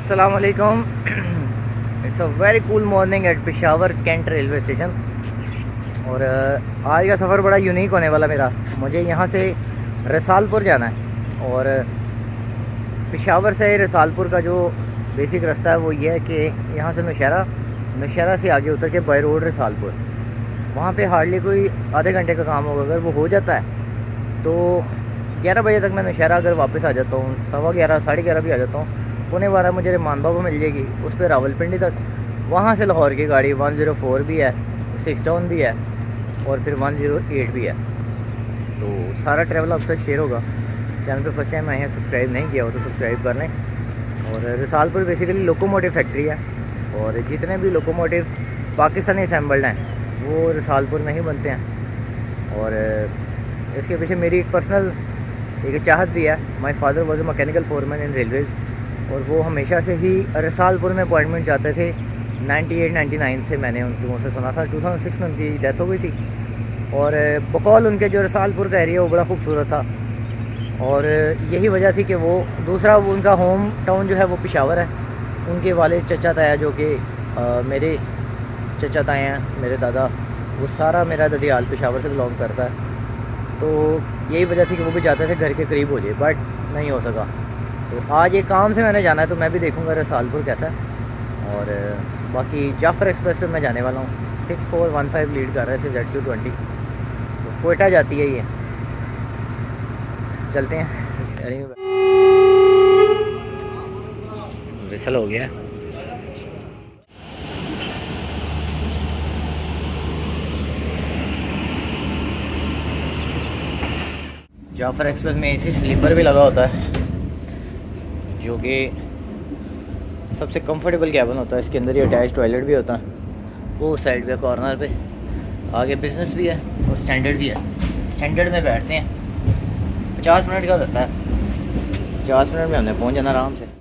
अस्सलाम वालेकुम। It's a very cool morning at Peshawar cantt railway station. और आज का सफ़र बड़ा यूनिक होने वाला मेरा। मुझे यहाँ से रसालपुर जाना है और पेशावर से रसालपुर का जो बेसिक रास्ता है वो ये है कि यहाँ से नौशहरा से आगे उतर के बाई रोड रसालपुर, वहाँ पे हार्डली कोई आधे घंटे का काम होगा। अगर वो हो जाता है तो 11 बजे तक मैं नौशहरा अगर वापस आ जाता हूँ, 11:15 11:30 भी आ जाता हूँ, 11:15 मुझे रिमान बाबा मिल जाएगी। उस पर रावलपिंडी तक, वहाँ से लाहौर की गाड़ी 104 भी है, 6 टाउन भी है और फिर 108 भी है। तो सारा ट्रैवल आपसे शेयर होगा। चैनल पे फर्स्ट टाइम आए हैं, सब्सक्राइब नहीं किया हो तो सब्सक्राइब कर लें। और रसालपुर बेसिकली लोकोमोटिव फैक्ट्री है और जितने भी लोकोमोटिव पाकिस्तानी असेंबल्ड हैं वो रसालपुर में ही बनते हैं। और इसके पीछे मेरी एक पर्सनल एक चाहत भी है। My father was a mechanical foreman in Railways और वो हमेशा से ही रसालपुर में अपॉइंटमेंट चाहते थे। 98-99 से मैंने उनके मुँह से सुना था। 2006 में उनकी डेथ हो गई थी और बकौल उनके जो रसालपुर का एरिया वो बड़ा खूबसूरत था और यही वजह थी कि वो दूसरा वो उनका होम टाउन जो है वो पेशावर है। उनके वाले चचा ताया जो कि मेरे चचा ताया हैं, मेरे दादा, वो सारा मेरा ददियाल पेशावर से बिलोंग करता है। तो यही वजह थी कि वो भी चाहते थे घर के करीब हो जाए, बट नहीं हो सका। तो आज एक काम से मैंने जाना है तो मैं भी देखूंगा रसालपुर कैसा है। और बाकी जाफ़र एक्सप्रेस पे मैं जाने वाला हूँ। 6415 लीड कर रहा है ZC20। तो कोयटा जाती है ये, चलते हैं। विसल हो गया। जाफ़र एक्सप्रेस में एसी स्लीपर भी लगा होता है जो कि सबसे कंफर्टेबल कैबिन होता है। इसके अंदर ही अटैच टॉयलेट भी होता है, वो साइड पे कॉर्नर पे। आगे बिजनेस भी है और स्टैंडर्ड भी है। स्टैंडर्ड में बैठते हैं, 50 मिनट का रास्ता है, 50 मिनट में हमने पहुंच जाना आराम से।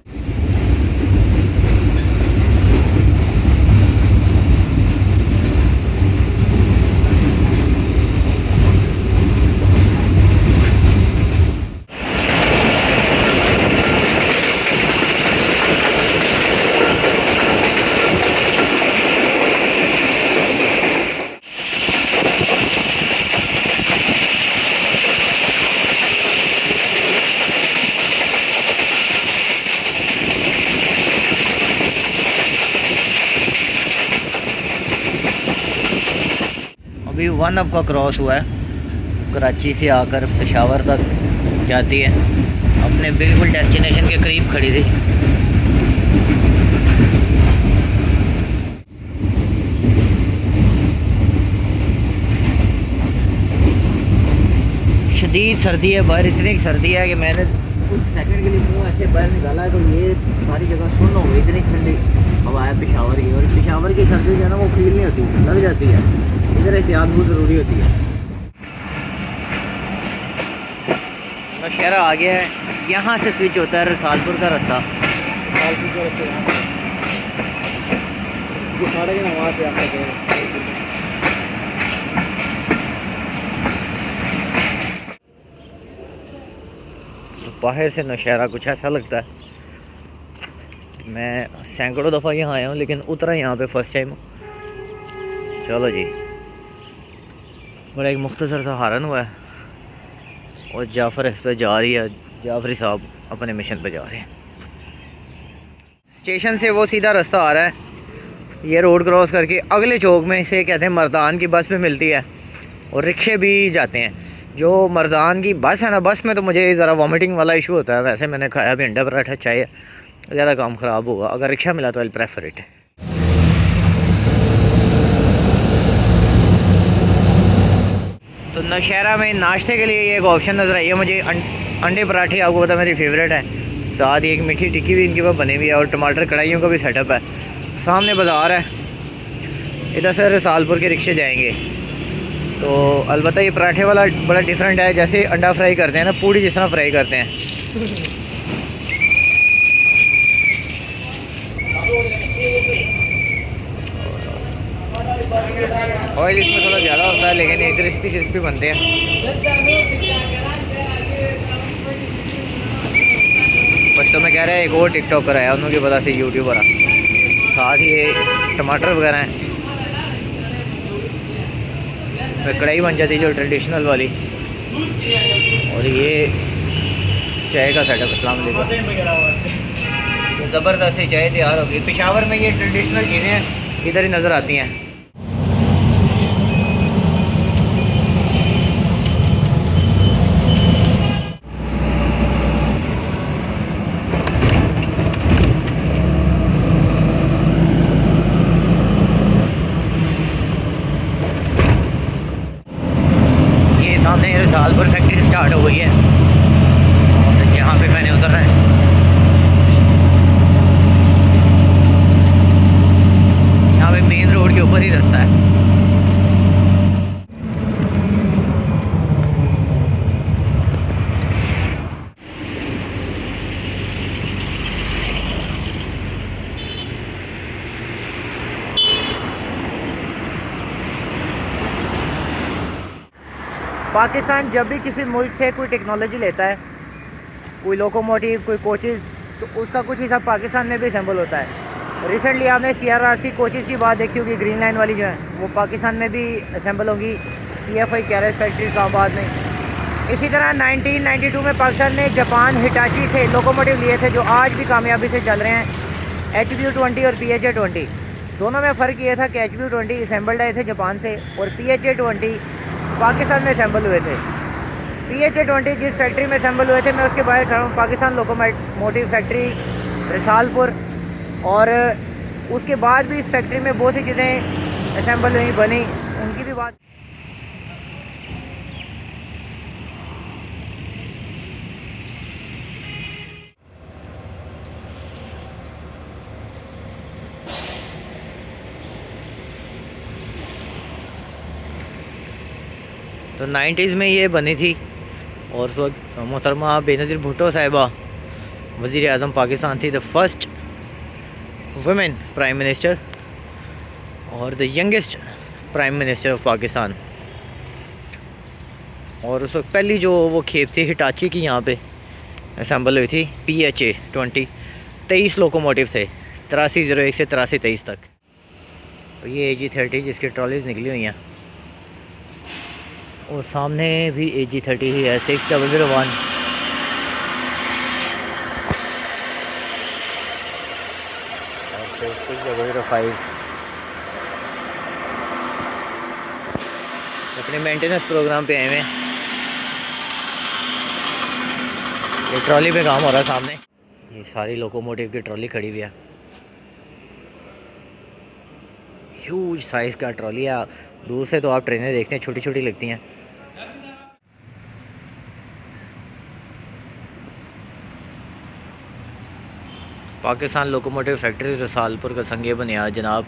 अभी 1 अप का क्रॉस हुआ है। कराची से आकर पेशावर तक जाती है, अपने बिल्कुल डेस्टिनेशन के करीब खड़ी थी। शदीद सर्दी है बाहर, इतनी सर्दी है कि मैंने कुछ सेकंड के लिए मुंह ऐसे बाहर निकाला है तो ये सारी जगह सुन्न हो गई। इतनी ठंडी हवा है पेशावर की, और पेशावर की सर्दी जो है ना वो फील नहीं होती, लग जाती है। इधर एहतियात बहुत ज़रूरी होती है। नौशहरा आ गया है, यहाँ से स्विच होता है रसालपुर का रास्ता। तो बाहर से नौशहरा कुछ ऐसा लगता है। मैं सैकड़ों दफ़ा यहाँ आया हूँ लेकिन उतरा यहाँ पे फर्स्ट टाइम हूँ। चलो जी, बड़ा एक मुख्तसर सा हारन हुआ है और जाफ़र इस पर जा रही है। जाफरी साहब अपने मिशन पे जा रहे हैं। स्टेशन से वो सीधा रास्ता आ रहा है, ये रोड क्रॉस करके अगले चौक में से कहते हैं मर्दान की बस भी मिलती है और रिक्शे भी जाते हैं। जो मर्दान की बस है ना, बस में तो मुझे ज़रा वॉमिटिंग वाला इशू होता है। वैसे मैंने खाया भी अंडा पराठा, चाय, ज़्यादा काम ख़राब होगा। अगर रिक्शा मिला तो आई प्रेफर इट। तो नौशहरा में नाश्ते के लिए ये एक ऑप्शन नज़र आई है मुझे। अंडे पराठे आपको पता मेरी फेवरेट है, साथ ही एक मीठी टिक्की भी इनके पास बनी हुई है और टमाटर कढ़ाइयों का भी सेटअप है। सामने बाज़ार है, इधर से रसालपुर के रिक्शे जाएंगे। तो अलबत्ता ये पराठे वाला बड़ा डिफरेंट है, जैसे अंडा फ्राई करते हैं ना, पूड़ी जिस तरह फ्राई करते हैं। ऑयल इसमें थोड़ा ज़्यादा होता है लेकिन ये क्रिस्पी क्रिस्पी बनते हैं। बस तो मैं कह कह रहा है एक और टिकटॉकर आया, उन्होंने पता से यूट्यूबर आ, साथ ही ये टमाटर वगैरह हैं। इसमें कढ़ाई बन जाती है जो ट्रेडिशनल वाली, और ये चाय का सेटअप। अस्सलाम वालेकुम। ज़बरदस्त ही चाय तैयार होगी। पेशावर में ये ट्रेडिशनल चीज़ें इधर ही नज़र आती हैं। ये सामने रसालपुर फैक्ट्री स्टार्ट हो गई है, यहाँ पे मैंने उतरना है। यहाँ पे मेन रोड के ऊपर ही रास्ता है। पाकिस्तान जब भी किसी मुल्क से कोई टेक्नोलॉजी लेता है, कोई लोकोमोटिव, कोई कोचेज़, तो उसका कुछ हिस्सा पाकिस्तान में भी असेंबल होता है। रिसेंटली आपने CRRC कोचेज़ की बात देखी होगी, ग्रीन लाइन वाली जो है वो पाकिस्तान में भी असेंबल होंगी, CFI कैरेज फैक्ट्री इस्लामाबाद में। इसी तरह 1992 में पाकिस्तान ने जापान हिटाची से लोकोमोटिव लिए थे जो आज भी कामयाबी से चल रहे हैं, HBU20 और PHA20। दोनों में फ़र्क ये था कि HBU20 असेंबल्ड आए थे जापान से और PHA20 पाकिस्तान में असेंबल हुए थे। PHA20 जिस फैक्ट्री में असेंबल हुए थे, मैं उसके बाहर खड़ा हूँ, पाकिस्तान लोकोमोटिव फैक्ट्री रसालपुर, और उसके बाद भी इस फैक्ट्री में बहुत सी चीज़ें असेंबल हुई, बनी, उनकी भी बात। तो 90s में ये बनी थी, और उस वक्त मोहतरमा बेनज़ीर भुट्टो साहिबा वज़ीर आज़म पाकिस्तान थी, the first women prime minister और the youngest prime minister of Pakistan. और उस वक्त पहली जो वो खेप थी हिटाची की यहाँ पे असेंबल हुई थी, PHA20। 23 लोकोमोटिव थे, 8301 से 8323 तक। तो ये AG30 जिसकी ट्रॉलीज निकली हुई हैं, और सामने भी AG30 ही है, 6001। और फिर 6005 अपने मेंटेनेंस प्रोग्राम पे आए हुए हैं। ये ट्रॉली पे काम हो रहा है सामने, ये सारी लोकोमोटिव की ट्रॉली खड़ी हुई है। ह्यूज साइज़ का ट्रॉली है, दूर से तो आप ट्रेनें देखते हैं छोटी छोटी लगती हैं। पाकिस्तान लोकोमोटिव फैक्ट्री रसालपुर का संग बुनियाद जनाब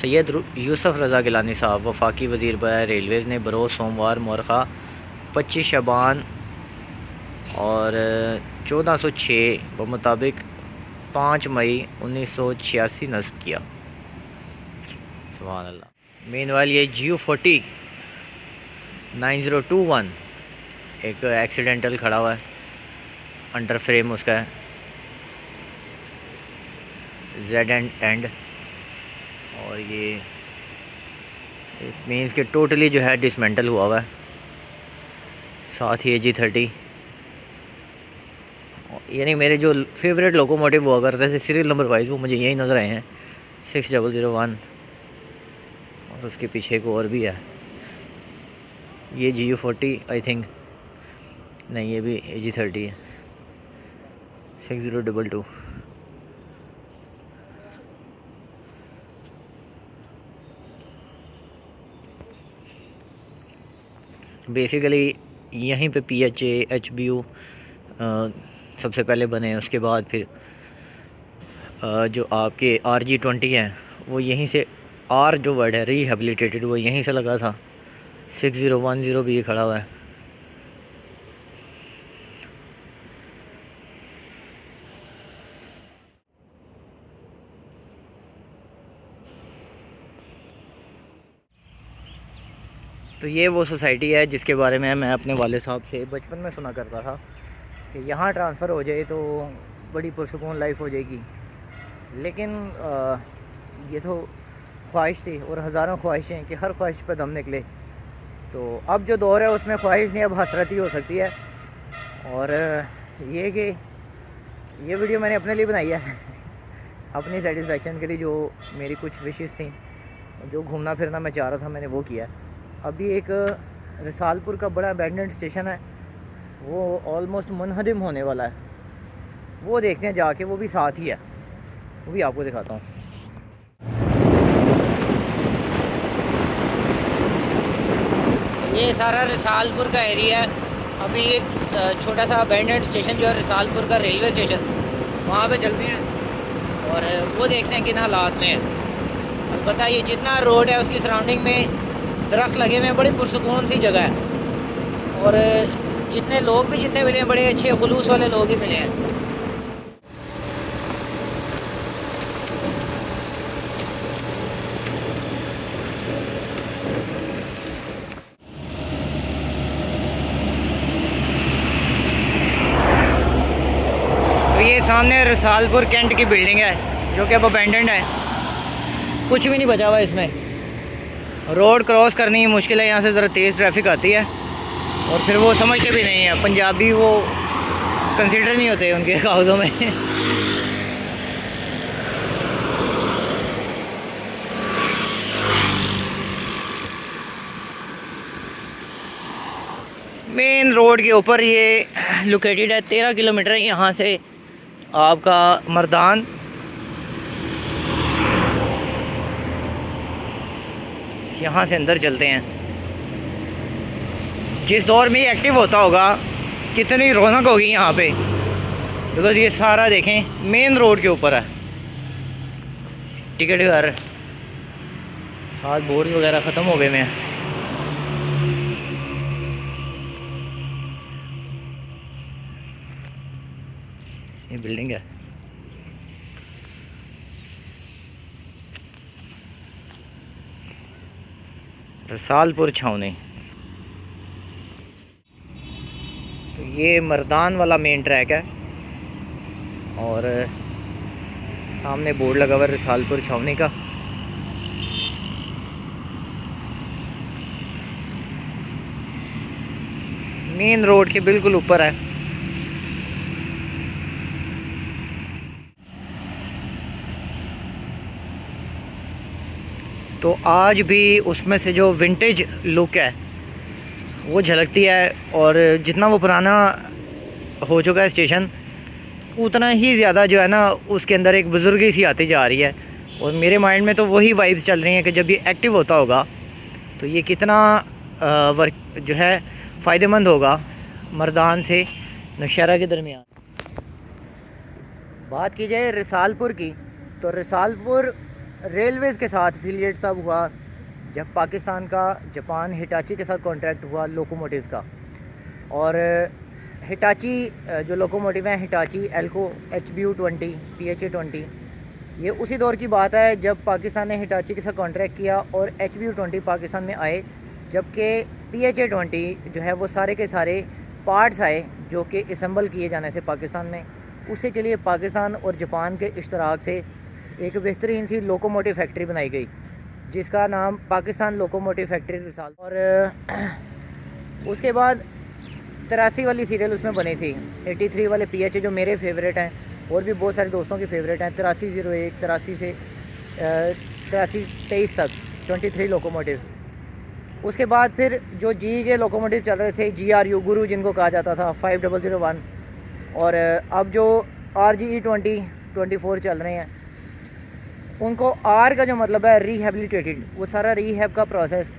सैयद यूसुफ रज़ा गिलानी साहब वफाकी वज़ीर बराए रेलवेज़ ने बरोज़ सोमवार मौरखा 25 शबान और 1406 मुताबिक 5 मई 1986 नस्ब किया। सुभान अल्लाह। मीनवाइल ये GU40 9021 एक एक्सीडेंटल खड़ा हुआ है, अंडर फ्रेम उसका है Z एंड, और ये मीन्स के टोटली जो है डिसमेंटल हुआ हुआ है। साथ ही AG30, यानी मेरे जो फेवरेट लोकोमोटिव हुआ करते थे सीरियल नंबर वाइज, वो मुझे यही नज़र आए हैं, 6001। और उसके पीछे एक और भी है, ये GU40 आई थिंक, नहीं ये भी AG30 है, 6022। बेसिकली यहीं पे PHA HBU सबसे पहले बने, उसके बाद फिर जो आपके RG20 हैं वो यहीं से, R जो वर्ड है रिहेबिलिटेटेड, वो यहीं से लगा था। 6010 भी ये खड़ा हुआ है। तो ये वो सोसाइटी है जिसके बारे में मैं अपने वाले साहब से बचपन में सुना करता था कि यहाँ ट्रांसफ़र हो जाए तो बड़ी पुरसुकून लाइफ हो जाएगी। लेकिन ये तो ख्वाहिश थी, और हज़ारों ख्वाहिशें कि हर ख्वाहिश पर दम निकले। तो अब जो दौर है उसमें ख्वाहिश नहीं, अब हसरत ही हो सकती है। और ये कि ये वीडियो मैंने अपने लिए बनाई है अपनी सेटिस्फेक्शन के लिए, जो मेरी कुछ विशेस थी, जो घूमना फिरना मैं चाह रहा था मैंने वो किया। अभी एक रसालपुर का बड़ा अबैंडन्ड स्टेशन है, वो ऑलमोस्ट मुनहदिम होने वाला है, वो देखते हैं जाके, वो भी साथ ही है, वो भी आपको दिखाता हूँ। ये सारा रसालपुर का एरिया है। अभी एक छोटा सा अबैंडन्ड स्टेशन जो है रसालपुर का रेलवे स्टेशन, वहाँ पे चलते हैं और वो देखते हैं किन हालात में है। अलबत्ता ये जितना रोड है उसकी सराउंडिंग में दरख्त लगे हुए हैं, बड़ी पुरसुकून सी जगह है। और जितने लोग भी जितने मिले हैं बड़े अच्छे खुलूस वाले लोग ही मिले हैं। तो ये सामने रसालपुर कैंट की बिल्डिंग है जो कि अब अबैंडन्ड है, कुछ भी नहीं बचा हुआ इसमें। रोड क्रॉस करनी ही मुश्किल है, यहाँ से ज़रा तेज़ ट्रैफिक आती है और फिर वो समझते भी नहीं है, पंजाबी वो कंसिडर नहीं होते उनके कागज़ों में मेन रोड के ऊपर ये लोकेटेड है। 13 किलोमीटर है यहाँ से आपका मर्दान। यहाँ से अंदर चलते हैं। जिस दौर में ये एक्टिव होता होगा कितनी रौनक होगी यहाँ पे, बिकॉज़ ये सारा देखें मेन रोड के ऊपर है। टिकट घर साथ बोर्ड वगैरह ख़त्म हो गए हैं। ये बिल्डिंग है। रसालपुर छावनी। तो ये मर्दान वाला मेन ट्रैक है और सामने बोर्ड लगा हुआ है रसालपुर छावनी का। मेन रोड के बिल्कुल ऊपर है। तो आज भी उसमें से जो विंटेज लुक है वो झलकती है, और जितना वो पुराना हो चुका है स्टेशन उतना ही ज़्यादा जो है ना उसके अंदर एक बुजुर्गी सी आती जा रही है। और मेरे माइंड में तो वही वाइब्स चल रही हैं कि जब ये एक्टिव होता होगा तो ये कितना वर्क जो है फ़ायदेमंद होगा मर्दान से नौशहरा के दरमियान। बात की जाए रसालपुर की, तो रसालपुर रेलवेज़ के साथ एफिलिएट तब हुआ जब पाकिस्तान का जापान हिटाची के साथ कॉन्ट्रैक्ट हुआ लोकोमोटिव्स का। और हिटाची जो लोकोमोटिव हैं, हिटाची एल्को HBU20 PHA20, ये उसी दौर की बात है जब पाकिस्तान ने हिटाची के साथ कॉन्ट्रैक्ट किया और HBU20 पाकिस्तान में आए, जबकि PHA20 जो है वो सारे के सारे पार्ट्स आए जो कि असम्बल किए जाने थे पाकिस्तान में। उसी के लिए पाकिस्तान और जापान के इश्तराक से एक बेहतरीन सी लोकोमोटिव फैक्ट्री बनाई गई जिसका नाम पाकिस्तान लोकोमोटिव फैक्ट्री रिसाल। और उसके बाद 83 वाली सीरियल उसमें बनी थी, 83 वाले PHA जो मेरे फेवरेट हैं और भी बहुत सारे दोस्तों के फेवरेट हैं। 8301, 83 से 83-23 तक 23 लोकोमोटिव। उसके बाद फिर जो जी के लोकोमोटिव चल रहे थे, GRU गुरु जिनको कहा जाता था, 5001, और अब जो RGE 2024 चल रहे हैं, उनको R का जो मतलब है रिहेबिलिटेटेड, वो सारा रीहैब का प्रोसेस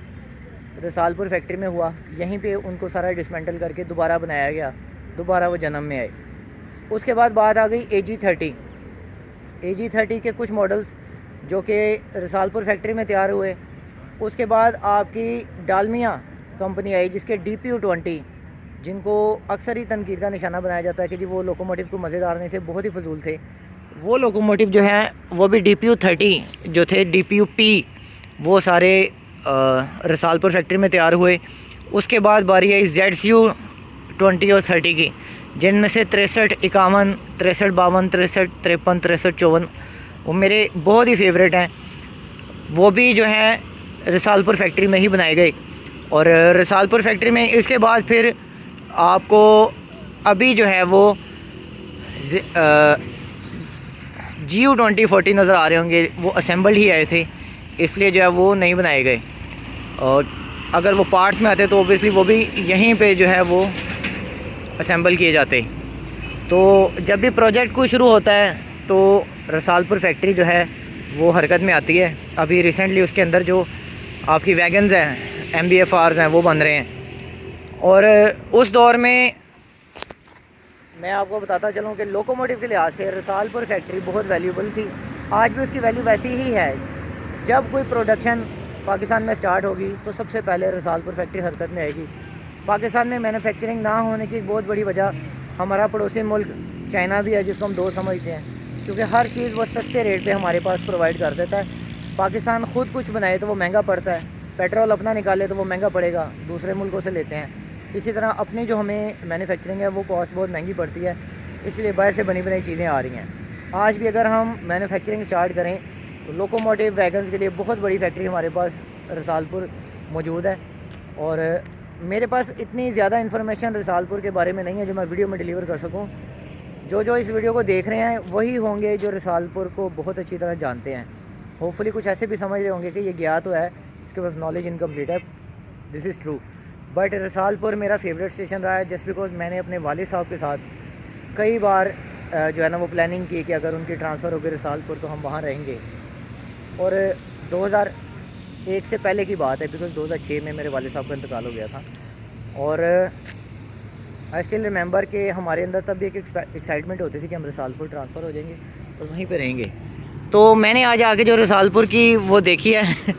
रसालपुर फैक्ट्री में हुआ। यहीं पे उनको सारा डिसमेंटल करके दोबारा बनाया गया, दोबारा वो जन्म में आए। उसके बाद बात आ गई AG30 के कुछ मॉडल्स जो कि रसालपुर फैक्ट्री में तैयार हुए। उसके बाद आपकी डालमिया कंपनी आई जिसके DPU20, जिनको अक्सर ही तनकीद का निशाना बनाया जाता है कि जी वो लोकोमोटिव को मज़ेदार नहीं थे, बहुत ही फजूल थे। वो लोकोमोटिव जो हैं वो भी DPU30 जो थे, DPUP, वो सारे रसालपुर फैक्ट्री में तैयार हुए। उसके बाद बारी आई 20 और 30 की, जिनमें से 63, 51, 63, 52, 63, 53, 63, 54 वो मेरे बहुत ही फेवरेट हैं। वो भी जो है रसालपुर फैक्ट्री में ही बनाए गए। और रसालपुर फैक्ट्री में इसके बाद फिर आपको अभी जो है वो GU2040 नज़र आ रहे होंगे, वो असेंबल ही आए थे, इसलिए जो है वो नहीं बनाए गए। और अगर वो पार्ट्स में आते तो ओबियसली वो भी यहीं पे जो है वो असेंबल किए जाते। तो जब भी प्रोजेक्ट कोई शुरू होता है तो रसालपुर फैक्ट्री जो है वो हरकत में आती है। अभी रिसेंटली उसके अंदर जो आपकी वैगन्स हैं, MBFRs हैं, वो बन रहे हैं। और उस दौर में मैं आपको बताता चलूँ कि लोकोमोटिव के लिहाज से रसालपुर फैक्ट्री बहुत वैल्यूबल थी। आज भी उसकी वैल्यू वैसी ही है। जब कोई प्रोडक्शन पाकिस्तान में स्टार्ट होगी तो सबसे पहले रसालपुर फैक्ट्री हरकत में आएगी। पाकिस्तान में मैन्युफैक्चरिंग ना होने की बहुत बड़ी वजह हमारा पड़ोसी मुल्क चाइना भी है, जिसको हम दोस्त समझते हैं, क्योंकि हर चीज़ वो सस्ते रेट पे हमारे पास प्रोवाइड कर देता है। पाकिस्तान ख़ुद कुछ बनाए तो वो महंगा पड़ता है, पेट्रोल अपना निकाले तो वो महंगा पड़ेगा, दूसरे मुल्कों से लेते हैं। इसी तरह अपनी जो हमें मैन्युफैक्चरिंग है वो कॉस्ट बहुत महंगी पड़ती है, इसलिए बाहर से बनी बनाई चीज़ें आ रही हैं। आज भी अगर हम मैन्युफैक्चरिंग स्टार्ट करें तो लोकोमोटिव वैगन्स के लिए बहुत बड़ी फैक्ट्री हमारे पास रसालपुर मौजूद है। और मेरे पास इतनी ज़्यादा इन्फॉर्मेशन रसालपुर के बारे में नहीं है जो मैं वीडियो में डिलीवर कर सकूं। जो इस वीडियो को देख रहे हैं वही होंगे जो रसालपुर को बहुत अच्छी तरह जानते हैं। होपफुली कुछ ऐसे भी समझ रहे होंगे कि ये गया तो है, इसके पास नॉलेज इनकम्प्लीट है। This is true, but Risalpur मेरा फेवरेट स्टेशन रहा है जस्ट बिकॉज मैंने अपने वालिद साहब के साथ कई बार जो है ना वो प्लानिंग की कि अगर उनकी ट्रांसफ़र होगी रसालपुर तो हम वहाँ रहेंगे। और 2001 से पहले की बात है, बिकॉज 2006 में मेरे वालिद साहब का इंतकाल हो गया था। और आई स्टिल रिमेंबर कि हमारे अंदर तब भी एक एक्साइटमेंट होती थी कि हम रसालपुर ट्रांसफ़र हो जाएंगे और वहीं पे रहेंगे। तो मैंने आज आके जो रसालपुर की वो देखी है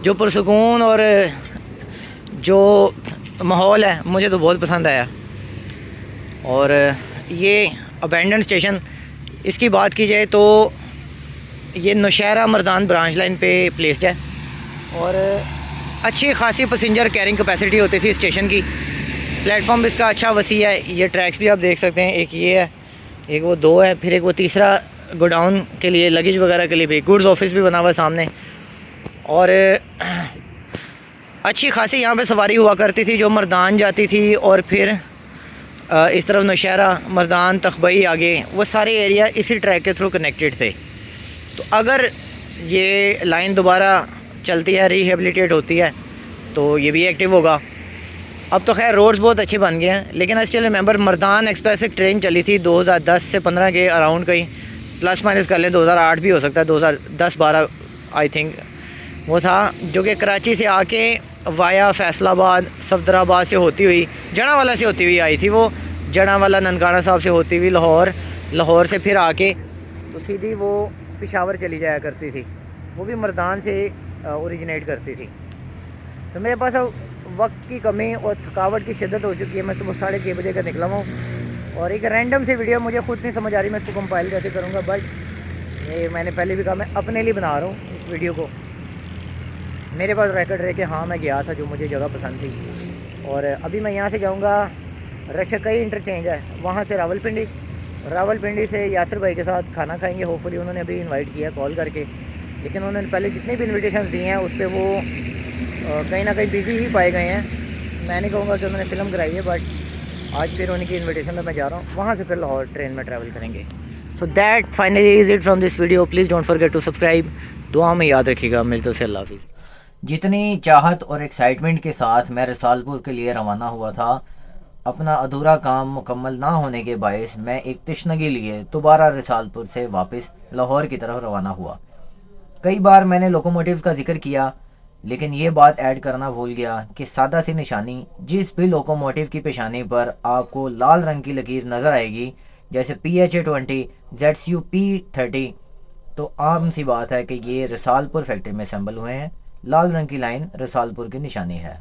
जो पुरसुकून और जो माहौल है, मुझे तो बहुत पसंद आया। और ये अबैंडन स्टेशन, इसकी बात की जाए तो ये नौशहरा मर्दान ब्रांच लाइन पे प्लेस्ड है और अच्छी खासी पैसेंजर कैरिंग कैपेसिटी होती थी स्टेशन की। प्लेटफॉर्म इसका अच्छा वसी है। ये ट्रैक्स भी आप देख सकते हैं, एक ये है, एक वो दो है, फिर एक वो तीसरा गोडाउन के लिए लगेज वगैरह के लिए भी, गुड्स ऑफिस भी बना हुआ है सामने। और अच्छी खासी यहाँ पे सवारी हुआ करती थी जो मर्दान जाती थी और फिर इस तरफ नौशहरा मर्दान तखबई आगे, वो सारे एरिया इसी ट्रैक के थ्रू कनेक्टेड थे। तो अगर ये लाइन दोबारा चलती है, रिहेबिलिटेट होती है, तो ये भी एक्टिव होगा। अब तो खैर रोड्स बहुत अच्छे बन गए हैं, लेकिन I still remember Mardan express एक ट्रेन चली थी 2010 से 15 के अराउंड, कहीं प्लस माइनस कर लें 2008 भी हो सकता है, 2010-12 आई थिंक वो था, जो कि कराची से आके वाया फैसलाबाद सफदराबाद से होती हुई जड़ावाला से होती हुई आई थी। वो जड़ावाला ननकाना साहब से होती हुई लाहौर, लाहौर से फिर आके तो सीधी वो पेशावर चली जाया करती थी, वो भी मर्दान से ओरिजिनेट करती थी। तो मेरे पास अब वक्त की कमी और थकावट की शिद्दत हो चुकी है। मैं सुबह 6:30 बजे का निकला हूँ और एक रैंडम सी वीडियो मुझे खुद नहीं समझ आ रही मैं इसको कंपाइल कैसे करूँगा, बट ये मैंने पहले भी कहा मैं अपने लिए बना रहा हूँ इस वीडियो को। मेरे पास रिकॉर्ड रहे कि हाँ मैं गया था, जो मुझे जगह पसंद थी। और अभी मैं यहाँ से जाऊँगा, रशकई इंटरचेंज है, वहाँ से रावलपिंडी से यासिर भाई के साथ खाना खाएंगे। होपफुली उन्होंने अभी इनवाइट किया कॉल करके, लेकिन उन्होंने पहले जितनी भी इन्विटेशंस दी हैं उस पर वो कहीं ना कहीं बिज़ी ही पाए गए हैं। मैं नहीं कहूँगा कि उन्होंने फ़िल्म कराई है, बट आज फिर उनकी इन्विटेशन में मैं जा रहा हूँ, वहाँ से फिर लाहौर ट्रेन में ट्रैवल करेंगे। So that finally is it from this video. Please don't forget to subscribe. दुआ में याद रखिएगा। मिलते से अल्लाह हाफिज़। जितनी चाहत और एक्साइटमेंट के साथ मैं रसालपुर के लिए रवाना हुआ था, अपना अधूरा काम मुकम्मल ना होने के बायस मैं एक तशनगी लिए दोबारा रसालपुर से वापस लाहौर की तरफ रवाना हुआ। कई बार मैंने लोकोमोटिव्स का जिक्र किया, लेकिन ये बात ऐड करना भूल गया कि सादा सी निशानी, जिस भी लोकोमोटिव की पेशानी पर आपको लाल रंग की लकीर नज़र आएगी, जैसे PHA-20, ZSU-P30, तो आम सी बात है कि ये रसालपुर फैक्ट्री में असेंबल हुए हैं। लाल रंग की लाइन रसालपुर की निशानी है।